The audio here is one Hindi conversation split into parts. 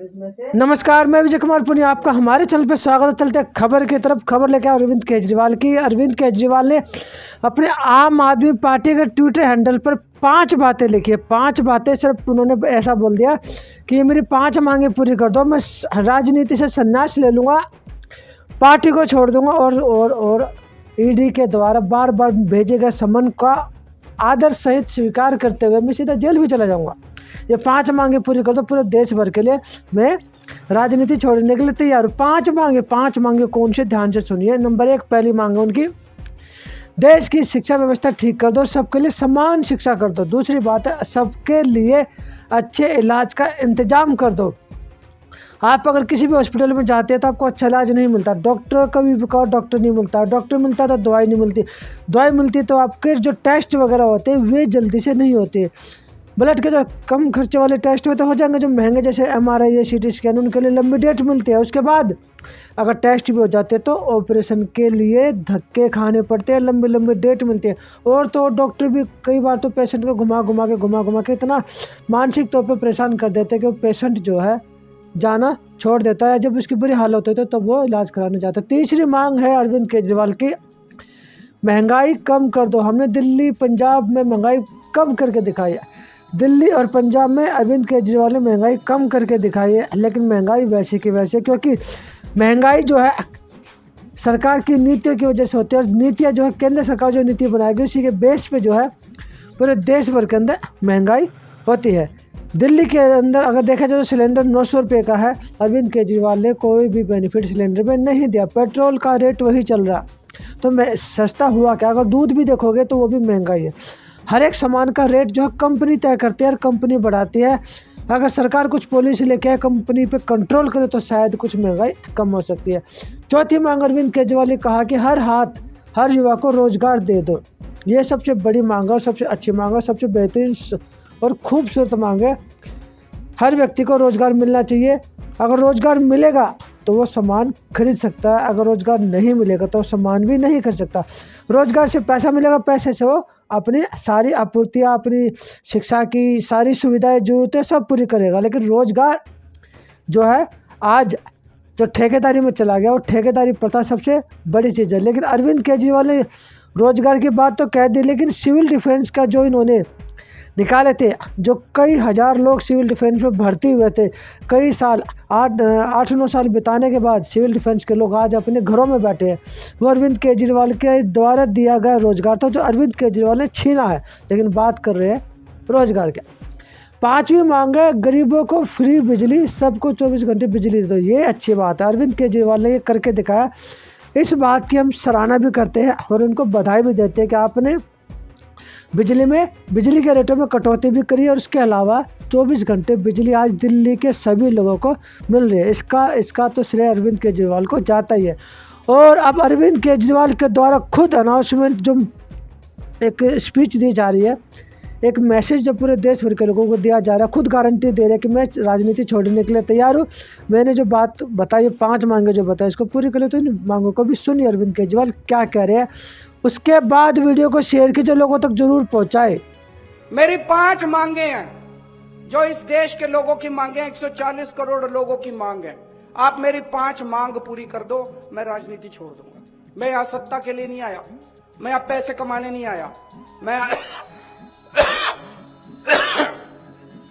नमस्कार, मैं विजय कुमार पुनिया, आपका हमारे चैनल पर स्वागत है। चलते हैं खबर की तरफ। खबर लेकर अरविंद केजरीवाल की। अरविंद केजरीवाल ने अपने आम आदमी पार्टी के ट्विटर हैंडल पर 5 बातें लिखी है। 5 बातें सिर्फ उन्होंने ऐसा बोल दिया कि ये मेरी 5 मांगें पूरी कर दो, मैं राजनीति से संन्यास ले लूँगा, पार्टी को छोड़ दूंगा और ईडी के द्वारा बार बार भेजे गए समन का आदर सहित स्वीकार करते हुए मैं सीधा जेल भी चला जाऊंगा। ये 5 मांगे पूरी कर दो, पूरे देश भर के लिए मैं राजनीति छोड़ने के लिए तैयार हूँ। 5 मांगे कौन से, ध्यान से सुनिए। नंबर 1, पहली मांग है उनकी, देश की शिक्षा व्यवस्था ठीक कर दो, सबके लिए समान शिक्षा कर दो। दूसरी बात है, सबके लिए अच्छे इलाज का इंतजाम कर दो। आप अगर किसी भी हॉस्पिटल में जाते हैं तो आपको अच्छा इलाज नहीं मिलता, डॉक्टर कभी भी कहो डॉक्टर नहीं मिलता, डॉक्टर मिलता तो दवाई नहीं मिलती, दवाई मिलती तो आपके जो टेस्ट वगैरह होते हैं वे जल्दी से नहीं होते। ब्लड के जो कम खर्चे वाले टेस्ट होते हो जाएंगे, जो महंगे जैसे MRI या CT स्कैन, उनके लिए लंबी डेट मिलती है। उसके बाद अगर टेस्ट भी हो जाते हैं तो ऑपरेशन के लिए धक्के खाने पड़ते हैं, लंबी लंबी डेट मिलती है। और तो डॉक्टर भी कई बार तो पेशेंट को घुमा घुमा के इतना मानसिक तौर पर परेशान कर देते हैं कि वो पेशेंट जो है जाना छोड़ देता है। जब उसकी बुरी हालत होती है तब वो इलाज कराने जाता है। तीसरी मांग है अरविंद केजरीवाल की, महंगाई कम कर दो। हमने दिल्ली पंजाब में महंगाई कम करके दिखाई है। दिल्ली और पंजाब में अरविंद केजरीवाल ने महंगाई कम करके दिखाई है, लेकिन महंगाई वैसे की वैसे, क्योंकि महंगाई जो है सरकार की नीतियों की वजह से होती है। और नीतियाँ जो है केंद्र सरकार जो नीति बनाएगी उसी के बेस पे जो है पूरे देश भर के अंदर महंगाई होती है। दिल्ली के अंदर अगर देखा जाए तो सिलेंडर 900 रुपये का है। अरविंद केजरीवाल ने कोई भी बेनिफिट सिलेंडर में नहीं दिया। पेट्रोल का रेट वही चल रहा, तो मैं सस्ता हुआ क्या? अगर दूध भी देखोगे तो वो भी महंगाई है। हर एक सामान का रेट जो है कंपनी तय करती है और कंपनी बढ़ाती है। अगर सरकार कुछ पॉलिसी लेके आए, कंपनी पे कंट्रोल करे तो शायद कुछ महंगाई कम हो सकती है। चौथी मांग अरविंद केजरीवाल ने कहा कि हर युवा को रोजगार दे दो। ये सबसे बड़ी मांग है और सबसे अच्छी मांग है, सबसे बेहतरीन और खूबसूरत मांग है। हर व्यक्ति को रोज़गार मिलना चाहिए। अगर रोज़गार मिलेगा तो वो सामान खरीद सकता है, अगर रोज़गार नहीं मिलेगा तो सामान भी नहीं खरीद सकता। रोज़गार से पैसा मिलेगा, पैसे से वो अपनी सारी आपूर्तियाँ, अपनी शिक्षा की सारी सुविधाएं, ज़रूरतें सब पूरी करेगा। लेकिन रोज़गार जो है आज जो ठेकेदारी में चला गया, वो ठेकेदारी प्रथा सबसे बड़ी चीज़ है। लेकिन अरविंद केजरीवाल ने रोज़गार की बात तो कह दी, लेकिन सिविल डिफेंस का जो इन्होंने निकाले थे, जो कई हज़ार लोग सिविल डिफेंस में भर्ती हुए थे, कई साल 8-9 साल बिताने के बाद सिविल डिफेंस के लोग आज अपने घरों में बैठे हैं। वो अरविंद केजरीवाल के द्वारा दिया गया रोज़गार था जो अरविंद केजरीवाल ने छीना है। लेकिन बात कर रहे हैं रोज़गार के। 5वीं मांग है, गरीबों को फ्री बिजली, सबको 24 घंटे बिजली दो। ये अच्छी बात है, अरविंद केजरीवाल ने ये करके दिखाया। इस बात की हम सराहना भी करते हैं और उनको बधाई भी देते हैं कि आपने बिजली के रेटों में कटौती भी करी और उसके अलावा 24 घंटे बिजली आज दिल्ली के सभी लोगों को मिल रही है। इसका तो श्रेय अरविंद केजरीवाल को जाता ही है। और अब अरविंद केजरीवाल के द्वारा खुद अनाउंसमेंट, जो एक स्पीच दी जा रही है, एक मैसेज जो पूरे देश भर के लोगों को दिया जा रहा है, खुद गारंटी दे रहे हैं कि मैं राजनीति छोड़ने के लिए तैयार हूँ। मैंने जो बात बताई, 5 मांगे जो बताई, इसको पूरी कर ले। तो इन मांगों को भी सुनिए अरविंद केजरीवाल क्या कह रहे हैं, उसके बाद वीडियो को शेयर कीजिए, लोगों तक जरूर पहुंचाए। मेरी 5 मांगे हैं जो इस देश के लोगों की मांगे हैं, 140 करोड़ लोगों की मांग है। आप मेरी 5 मांग पूरी कर दो, मैं राजनीति छोड़ दूंगा। मैं यहां सत्ता के लिए नहीं आया, मैं यहां पैसे कमाने नहीं आया,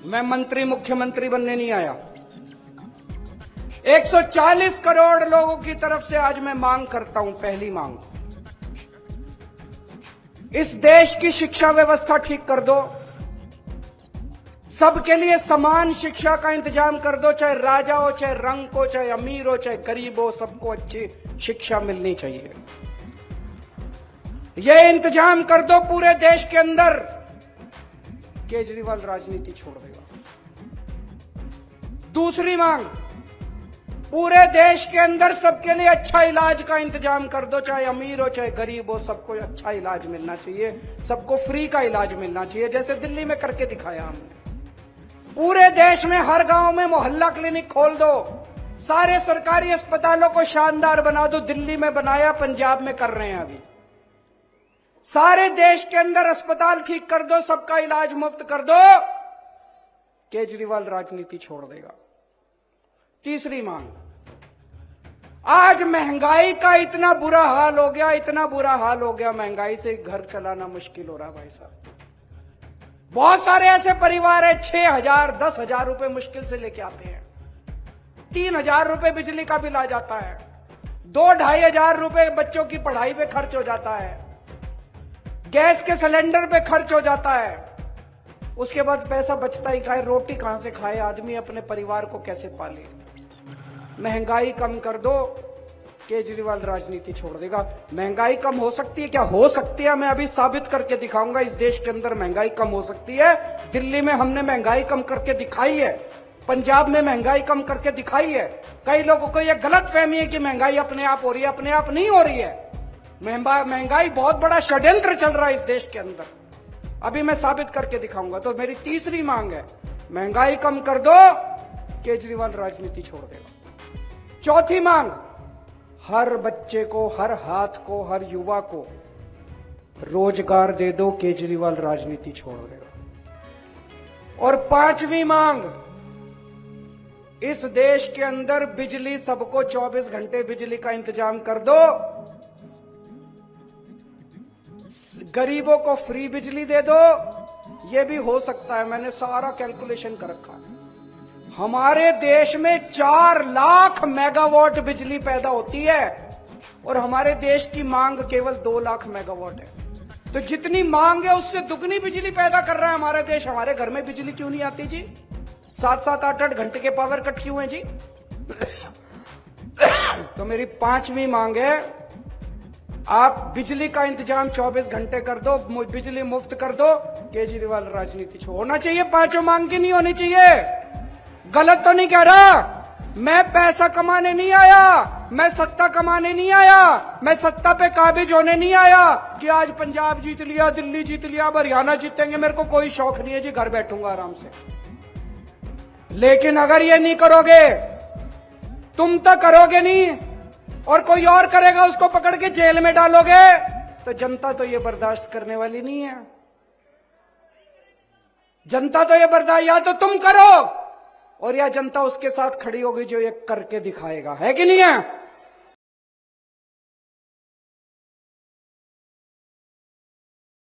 मैं मंत्री मुख्यमंत्री बनने नहीं आया। 140 करोड़ लोगों की तरफ से आज मैं मांग करता हूं। पहली मांग, इस देश की शिक्षा व्यवस्था ठीक कर दो, सबके लिए समान शिक्षा का इंतजाम कर दो, चाहे राजा हो, चाहे रंग हो, चाहे अमीर हो, चाहे गरीब हो, सबको अच्छी शिक्षा मिलनी चाहिए। यह इंतजाम कर दो पूरे देश के अंदर, केजरीवाल राजनीति छोड़ देगा। दूसरी मांग, पूरे देश के अंदर सबके लिए अच्छा इलाज का इंतजाम कर दो, चाहे अमीर हो चाहे गरीब हो, सबको अच्छा इलाज मिलना चाहिए, सबको फ्री का इलाज मिलना चाहिए, जैसे दिल्ली में करके दिखाया हमने। पूरे देश में हर गांव में मोहल्ला क्लिनिक खोल दो, सारे सरकारी अस्पतालों को शानदार बना दो। दिल्ली में बनाया, पंजाब में कर रहे हैं अभी। सारे देश के अंदर अस्पताल ठीक कर दो, सबका इलाज मुफ्त कर दो, केजरीवाल राजनीति छोड़ देगा। तीसरी मांग, आज महंगाई का इतना बुरा हाल हो गया, इतना बुरा हाल हो गया, महंगाई से घर चलाना मुश्किल हो रहा है भाई साहब। बहुत सारे ऐसे परिवार है 6,000 10,000 रुपए मुश्किल से लेके आते हैं, 3,000 रुपए बिजली का बिल आ जाता है, 2-2,500 रुपए बच्चों की पढ़ाई पे खर्च हो जाता है, गैस के सिलेंडर पे खर्च हो जाता है, उसके बाद पैसा बचता ही खाए, रोटी कहां से खाए आदमी, अपने परिवार को कैसे पाले। महंगाई कम कर दो, केजरीवाल राजनीति छोड़ देगा। महंगाई कम हो सकती है क्या? हो सकती है, मैं अभी साबित करके दिखाऊंगा। इस देश के अंदर महंगाई कम हो सकती है। दिल्ली में हमने महंगाई कम करके दिखाई है, पंजाब में महंगाई कम करके दिखाई है। कई लोगों को यह गलत फहमी है कि महंगाई अपने आप हो रही है, अपने आप नहीं हो रही है। महंगाई बहुत बड़ा षड्यंत्र चल रहा है इस देश के अंदर, अभी मैं साबित करके दिखाऊंगा। तो मेरी तीसरी मांग है, महंगाई कम कर दो, केजरीवाल राजनीति छोड़ देगा। चौथी मांग, हर बच्चे को, हर हाथ को, हर युवा को रोजगार दे दो, केजरीवाल राजनीति छोड़ देगा। और पांचवी मांग, इस देश के अंदर बिजली सबको 24 घंटे बिजली का इंतजाम कर दो, गरीबों को फ्री बिजली दे दो। यह भी हो सकता है, मैंने सारा कैलकुलेशन कर रखा है। हमारे देश में 4 लाख मेगावाट बिजली पैदा होती है और हमारे देश की मांग केवल 2 लाख मेगावाट है। तो जितनी मांग है उससे दुगनी बिजली पैदा कर रहा है हमारा देश। हमारे घर में बिजली क्यों नहीं आती जी? 7-7 8-8 घंटे के पावर कट क्यों है जी? तो मेरी पांचवी मांग है, आप बिजली का इंतजाम 24 घंटे कर दो, बिजली मुफ्त कर दो, केजरीवाल राजनीति छोड़। होना चाहिए, पांचों मांग की नहीं होनी चाहिए। गलत तो नहीं कह रहा, मैं पैसा कमाने नहीं आया, मैं सत्ता कमाने नहीं आया, मैं सत्ता पे काबिज होने नहीं आया कि आज पंजाब जीत लिया, दिल्ली जीत लिया, हरियाणा जीतेंगे। मेरे को कोई शौक नहीं है जी, घर बैठूंगा आराम से। लेकिन अगर ये नहीं करोगे, तुम तो करोगे नहीं और कोई और करेगा, उसको पकड़ के जेल में डालोगे, तो जनता तो ये बर्दाश्त करने वाली नहीं है। जनता तो ये बर्दाश्त, या तो तुम करो और या जनता उसके साथ खड़ी होगी जो ये करके दिखाएगा, है कि नहीं है?